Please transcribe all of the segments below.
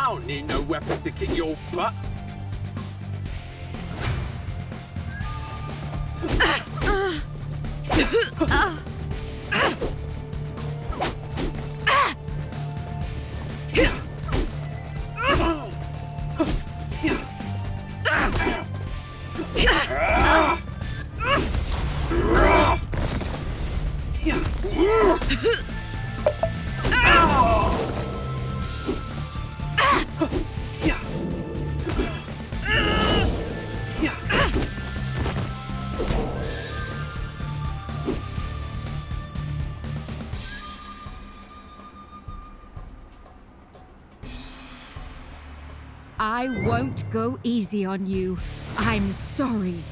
don't need no weapon to kick your butt. I won't go easy on you. I'm sorry.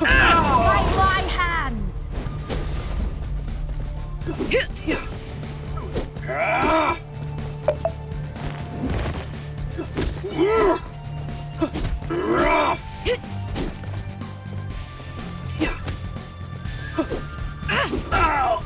By my hand! Ow!